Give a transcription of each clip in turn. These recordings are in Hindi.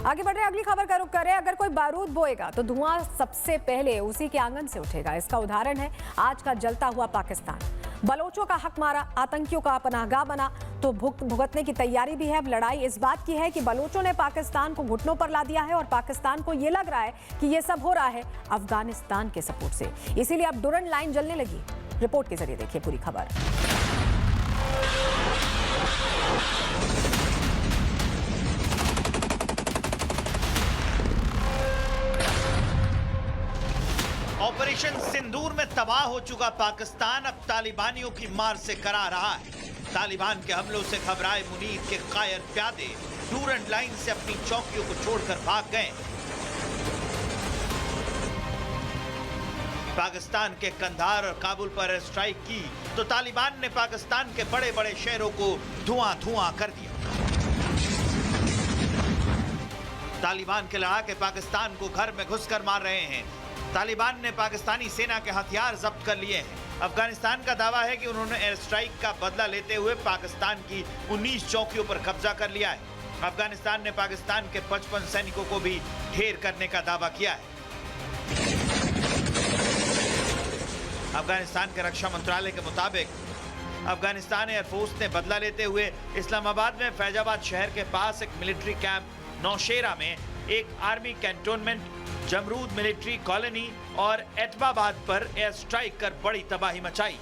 आगे बढ़ रहे अगली खबर का रुख करें। अगर कोई बारूद बोएगा तो धुआं सबसे पहले उसी के आंगन से उठेगा। इसका उदाहरण है आज का जलता हुआ पाकिस्तान। बलोचों का हक मारा, आतंकियों का पनाहगाह बना तो भुगतने की तैयारी भी है। अब लड़ाई इस बात की है कि बलोचों ने पाकिस्तान को घुटनों पर ला दिया है और पाकिस्तान को ये लग रहा है कि ये सब हो रहा है अफगानिस्तान के सपोर्ट से। इसीलिए अब डुरंड लाइन जलने लगी। रिपोर्ट के जरिए देखिए पूरी खबर। ऑपरेशन सिंदूर में तबाह हो चुका पाकिस्तान अब तालिबानियों की मार से करा रहा है। तालिबान के हमलों से घबराए मुनीर के कायर प्यादे डूरंड लाइन से अपनी चौकियों को छोड़कर भाग गए। पाकिस्तान के कंधार और काबुल पर एयर स्ट्राइक की तो तालिबान ने पाकिस्तान के बड़े बड़े शहरों को धुआं कर दिया। तालिबान के लड़ाके पाकिस्तान को घर में घुसकर मार रहे हैं। तालिबान ने पाकिस्तानी सेना के हथियार जब्त कर लिए हैं। अफगानिस्तान का दावा है कि उन्होंने एयर स्ट्राइक का बदला लेते हुए पाकिस्तान की 19 चौकियों पर कब्जा कर लिया है। अफगानिस्तान ने पाकिस्तान के 55 सैनिकों को भी ढेर करने का दावा किया है। अफगानिस्तान के रक्षा मंत्रालय के मुताबिक अफगानिस्तान एयरफोर्स ने बदला लेते हुए इस्लामाबाद में फैजाबाद शहर के पास एक मिलिट्री कैंप नौशेरा में एक army cantonment, Jamrud military colony और एटबाबाद पर एयर स्ट्राइक कर बड़ी तबाही मचाई।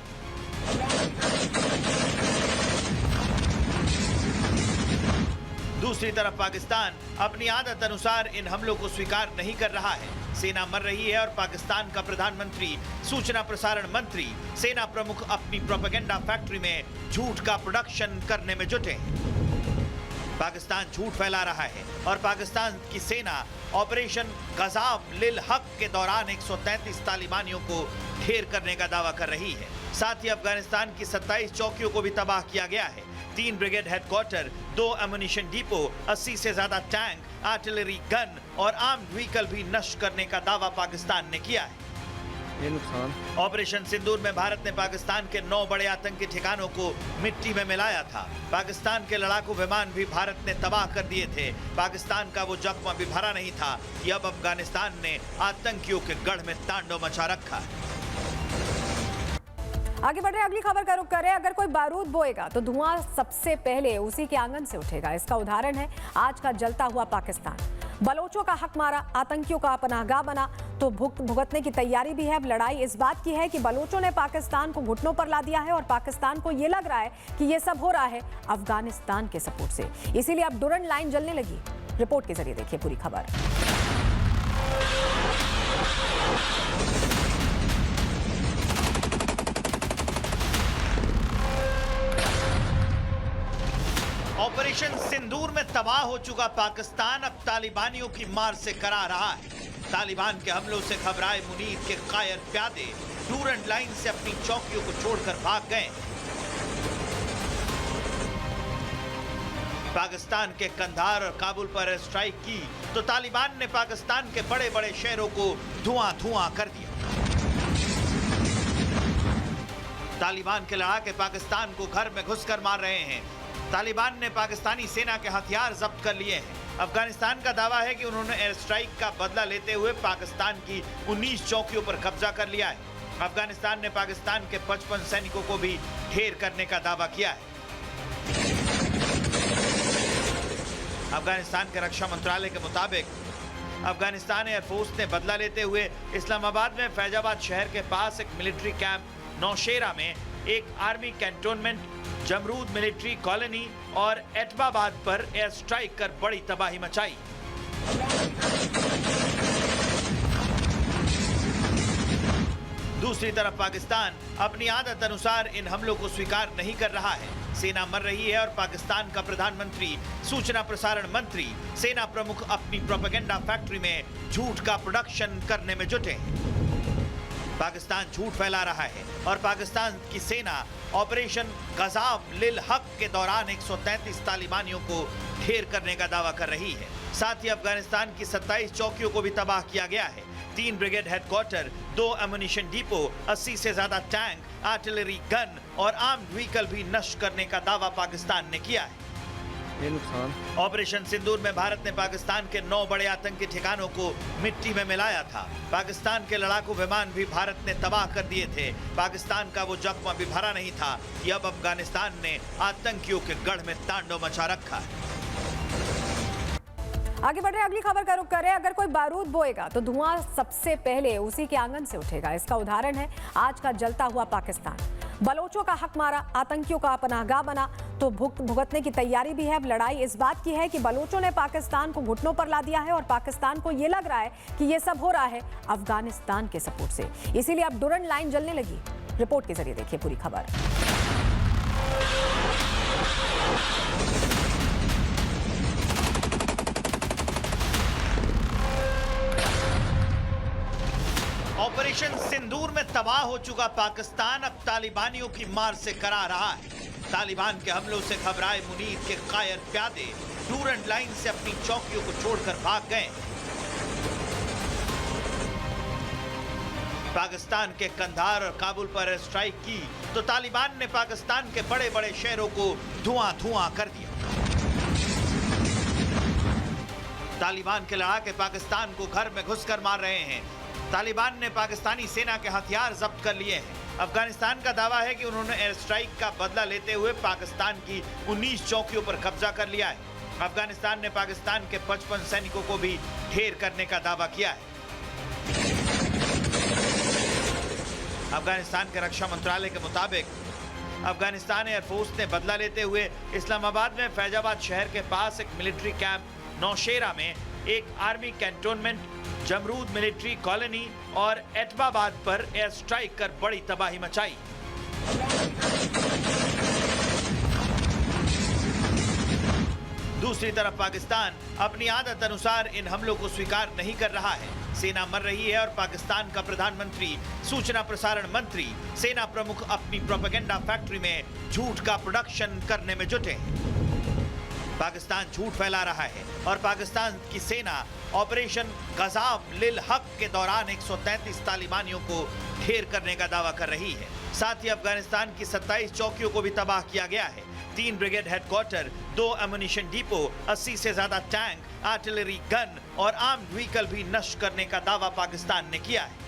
दूसरी तरफ पाकिस्तान अपनी आदत अनुसार इन हमलों को स्वीकार नहीं कर रहा है। सेना मर रही है और पाकिस्तान का प्रधानमंत्री, सूचना प्रसारण मंत्री, सेना प्रमुख अपनी प्रोपेगेंडा फैक्ट्री में झूठ का प्रोडक्शन करने में जुटे हैं। पाकिस्तान झूठ फैला रहा है और पाकिस्तान की सेना ऑपरेशन गजाब लिल हक के दौरान 133 तालिबानियों को ढेर करने का दावा कर रही है। साथ ही अफगानिस्तान की 27 चौकियों को भी तबाह किया गया है। 3 ब्रिगेड हेडक्वार्टर, 2 एमुनिशन डिपो, 80 से ज्यादा टैंक, आर्टिलरी गन और आर्म्ड व्हीकल भी नष्ट करने का दावा पाकिस्तान ने किया है। ये नुकसान ऑपरेशन सिंदूर में भारत ने पाकिस्तान के 9 बड़े आतंकी ठिकानों को मिट्टी में मिलाया था। पाकिस्तान के लड़ाकू विमान भी भारत ने तबाह कर दिए थे। पाकिस्तान का वो जख्म अभी भरा नहीं था कि अब अफगानिस्तान ने आतंकियों के गढ़ में तांडव मचा रखा है। आगे बढ़ रहे अगली खबर का रुख करें। अगर कोई बारूद बोएगा तो धुआं सबसे पहले उसी के आंगन से उठेगा। इसका उदाहरण है आज का जलता हुआ पाकिस्तान। बलोचों का हक मारा, आतंकियों का पनाहगाह बना तो भुगतने की तैयारी भी है। अब लड़ाई इस बात की है कि बलोचों ने पाकिस्तान को घुटनों पर ला दिया है और पाकिस्तान को ये लग रहा है कि ये सब हो रहा है अफगानिस्तान के सपोर्ट से। इसीलिए अब डुरंड लाइन जलने लगी। रिपोर्ट के जरिए देखिए पूरी खबर। ऑपरेशन सिंदूर में तबाह हो चुका पाकिस्तान अब तालिबानियों की मार से करा रहा है। तालिबान के हमलों से घबराए मुनीर के कायर प्यादे डूरंड लाइन से अपनी चौकियों को छोड़कर भाग गए। पाकिस्तान के कंधार और काबुल पर एयर स्ट्राइक की तो तालिबान ने पाकिस्तान के बड़े बड़े शहरों को धुआं कर दिया। तालिबान के लड़ाके पाकिस्तान को घर में घुसकर मार रहे हैं। तालिबान ने पाकिस्तानी सेना के हथियार जब्त कर लिए हैं। अफगानिस्तान का दावा है कि उन्होंने एयर स्ट्राइक का बदला लेते हुए पाकिस्तान की 19 चौकियों पर कब्जा कर लिया है। अफगानिस्तान ने पाकिस्तान के 55 सैनिकों को भी ढेर करने का दावा किया है। अफगानिस्तान के रक्षा मंत्रालय के मुताबिक अफगानिस्तान एयरफोर्स ने बदला लेते हुए इस्लामाबाद में फैजाबाद शहर के पास एक मिलिट्री कैंप नौशेरा में एक army cantonment, Jamrud military colony और एटबाबाद पर एयर स्ट्राइक कर बड़ी तबाही मचाई। दूसरी तरफ पाकिस्तान अपनी आदत अनुसार इन हमलों को स्वीकार नहीं कर रहा है। सेना मर रही है और पाकिस्तान का प्रधानमंत्री, सूचना प्रसारण मंत्री, सेना प्रमुख अपनी प्रोपेगेंडा फैक्ट्री में झूठ का प्रोडक्शन करने में जुटे हैं। पाकिस्तान झूठ फैला रहा है और पाकिस्तान की सेना ऑपरेशन गजाब लिल हक के दौरान 133 तालिबानियों को ढेर करने का दावा कर रही है। साथ ही अफगानिस्तान की 27 चौकियों को भी तबाह किया गया है। 3 ब्रिगेड हेडक्वार्टर, 2 एमुनिशन डिपो, 80 से ज्यादा टैंक, आर्टिलरी गन और आर्म्ड व्हीकल भी नष्ट करने का दावा पाकिस्तान ने किया है। ये नुकसान। ऑपरेशन सिंदूर में भारत ने पाकिस्तान के 9 बड़े आतंकी ठिकानों को मिट्टी में मिलाया था। पाकिस्तान के लड़ाकू विमान भी भारत ने तबाह कर दिए थे। पाकिस्तान का वो जख्म अभी भरा नहीं था कि अब अफगानिस्तान ने आतंकियों के गढ़ में तांडव मचा रखा है। आगे बढ़ रहे अगली खबर का रुख करें। अगर कोई बारूद बोएगा तो धुआं सबसे पहले उसी के आंगन से उठेगा। इसका उदाहरण है आज का जलता हुआ पाकिस्तान। बलोचों का हक मारा, आतंकियों का पनाहगाह बना, तो भुगतने की तैयारी भी है। अब लड़ाई इस बात की है कि बलोचों ने पाकिस्तान को घुटनों पर ला दिया है और पाकिस्तान को ये लग रहा है कि ये सब हो रहा है अफगानिस्तान के सपोर्ट से। इसीलिए अब डुरंड लाइन जलने लगी। रिपोर्ट के जरिए देखिए पूरी खबर। ऑपरेशन सिंदूर में तबाह हो चुका पाकिस्तान अब तालिबानियों की मार से करा रहा है। तालिबान के हमलों से घबराए मुनीर के कायर प्यादे डूरंड लाइन से अपनी चौकियों को छोड़कर भाग गए। पाकिस्तान के कंधार और काबुल पर एयर स्ट्राइक की तो तालिबान ने पाकिस्तान के बड़े बड़े शहरों को धुआं कर दिया। तालिबान के लड़ाके पाकिस्तान को घर में घुसकर मार रहे हैं। तालिबान ने पाकिस्तानी सेना के हथियार जब्त कर लिए हैं। अफगानिस्तान का दावा है कि उन्होंने एयर स्ट्राइक का बदला लेते हुए पाकिस्तान की 19 चौकियों पर कब्जा कर लिया है। अफगानिस्तान ने पाकिस्तान के 55 सैनिकों को भी ढेर करने का दावा किया है। अफगानिस्तान के रक्षा मंत्रालय के मुताबिक अफगानिस्तान एयरफोर्स ने बदला लेते हुए इस्लामाबाद में फैजाबाद शहर के पास एक मिलिट्री कैंप नौशेरा में एक army cantonment, Jamrud military colony और एतबाबाद पर एयर स्ट्राइक कर बड़ी तबाही मचाई। दूसरी तरफ पाकिस्तान अपनी आदत अनुसार इन हमलों को स्वीकार नहीं कर रहा है। सेना मर रही है और पाकिस्तान का प्रधानमंत्री, सूचना प्रसारण मंत्री, सेना प्रमुख अपनी प्रोपेगेंडा फैक्ट्री में झूठ का प्रोडक्शन करने में जुटे हैं। पाकिस्तान झूठ फैला रहा है और पाकिस्तान की सेना ऑपरेशन गज़ाब लिल हक के दौरान 133 तालिबानियों को ढेर करने का दावा कर रही है। साथ ही अफगानिस्तान की 27 चौकियों को भी तबाह किया गया है। 3 ब्रिगेड हेडक्वार्टर, 2 एमुनिशन डिपो, 80 से ज्यादा टैंक, आर्टिलरी गन और आर्म्ड व्हीकल भी नष्ट करने का दावा पाकिस्तान ने किया है।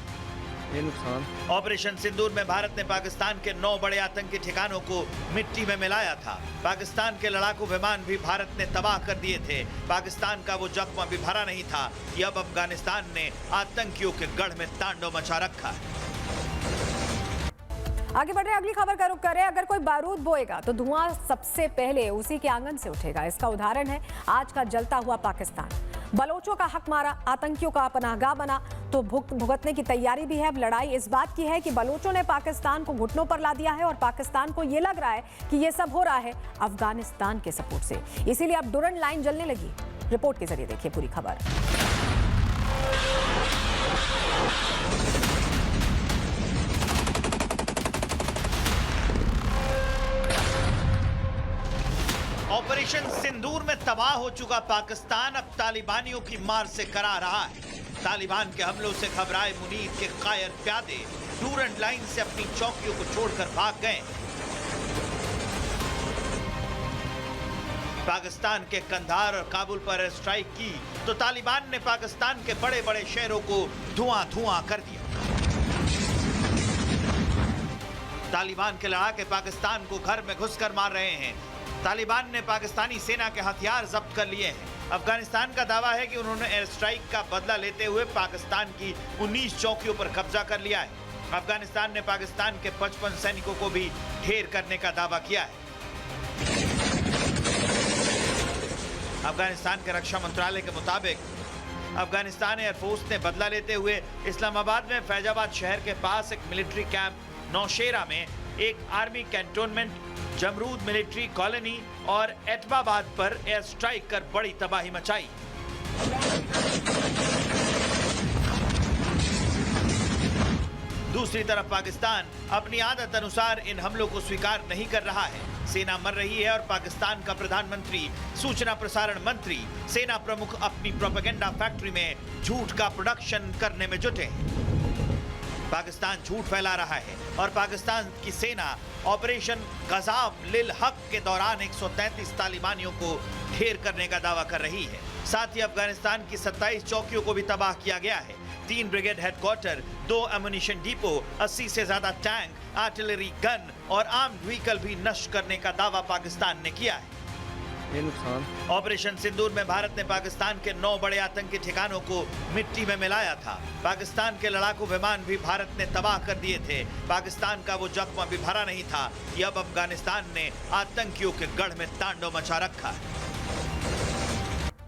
ये नुकसान। ऑपरेशन सिंदूर में भारत ने पाकिस्तान के 9 बड़े आतंकी ठिकानों को मिट्टी में मिलाया था। पाकिस्तान के लड़ाकू विमान भी भारत ने तबाह कर दिए थे। पाकिस्तान का वो जख्म अभी भरा नहीं था कि अब अफगानिस्तान ने आतंकियों के गढ़ में तांडव मचा रखा है। आगे बढ़ रहे अगली खबर का रुख करें। अगर कोई बारूद बोएगा तो धुआं सबसे पहले उसी के आंगन से उठेगा। इसका उदाहरण है आज का जलता हुआ पाकिस्तान। बलोचों का हक मारा, आतंकियों का पनाहगाह बना, तो भुगतने की तैयारी भी है। अब लड़ाई इस बात की है कि बलोचों ने पाकिस्तान को घुटनों पर ला दिया है और पाकिस्तान को ये लग रहा है कि ये सब हो रहा है अफगानिस्तान के सपोर्ट से। इसीलिए अब डुरंड लाइन जलने लगी। रिपोर्ट के जरिए देखिए पूरी खबर। ऑपरेशन सिंदूर में तबाह हो चुका पाकिस्तान अब तालिबानियों की मार से करा रहा है। तालिबान के हमलों से घबराए मुनीर के कायर प्यादे डूरंड लाइन से अपनी चौकियों को छोड़कर भाग गए। पाकिस्तान के कंधार और काबुल पर एयर स्ट्राइक की तो तालिबान ने पाकिस्तान के बड़े बड़े शहरों को धुआं कर दिया। तालिबान के लड़ाके पाकिस्तान को घर में घुसकर मार रहे हैं। तालिबान ने पाकिस्तानी सेना के हथियार जब्त कर लिए हैं। अफगानिस्तान का दावा है कि उन्होंने एयर स्ट्राइक का बदला लेते हुए पाकिस्तान की 19 चौकियों पर कब्जा कर लिया है। अफगानिस्तान ने पाकिस्तान के 55 सैनिकों को भी ढेर करने का दावा किया है। अफगानिस्तान के रक्षा मंत्रालय के मुताबिक अफगानिस्तान एयरफोर्स ने बदला लेते हुए इस्लामाबाद में फैजाबाद शहर के पास एक मिलिट्री कैंप नौशेरा में एक army cantonment, Jamrud military colony और एतबाबाद पर एयर स्ट्राइक कर बड़ी तबाही मचाई। दूसरी तरफ पाकिस्तान अपनी आदत अनुसार इन हमलों को स्वीकार नहीं कर रहा है। सेना मर रही है और पाकिस्तान का प्रधानमंत्री, सूचना प्रसारण मंत्री, सेना प्रमुख अपनी प्रोपेगेंडा फैक्ट्री में झूठ का प्रोडक्शन करने में जुटे हैं। पाकिस्तान झूठ फैला रहा है और पाकिस्तान की सेना ऑपरेशन गजाब लिल हक के दौरान 133 तालिबानियों को ढेर करने का दावा कर रही है। साथ ही अफगानिस्तान की 27 चौकियों को भी तबाह किया गया है। 3 ब्रिगेड हेडक्वार्टर, 2 एमुनिशन डिपो, 80 से ज्यादा टैंक, आर्टिलरी गन और आर्म्ड व्हीकल भी नष्ट करने का दावा पाकिस्तान ने किया है। ये नुकसान ऑपरेशन सिंदूर में भारत ने पाकिस्तान के 9 बड़े आतंकी ठिकानों को मिट्टी में मिलाया था। पाकिस्तान के लड़ाकू विमान भी भारत ने तबाह कर दिए थे। पाकिस्तान का वो जख्म अभी भरा नहीं था कि अब अफगानिस्तान ने आतंकियों के गढ़ में तांडव मचा रखा है।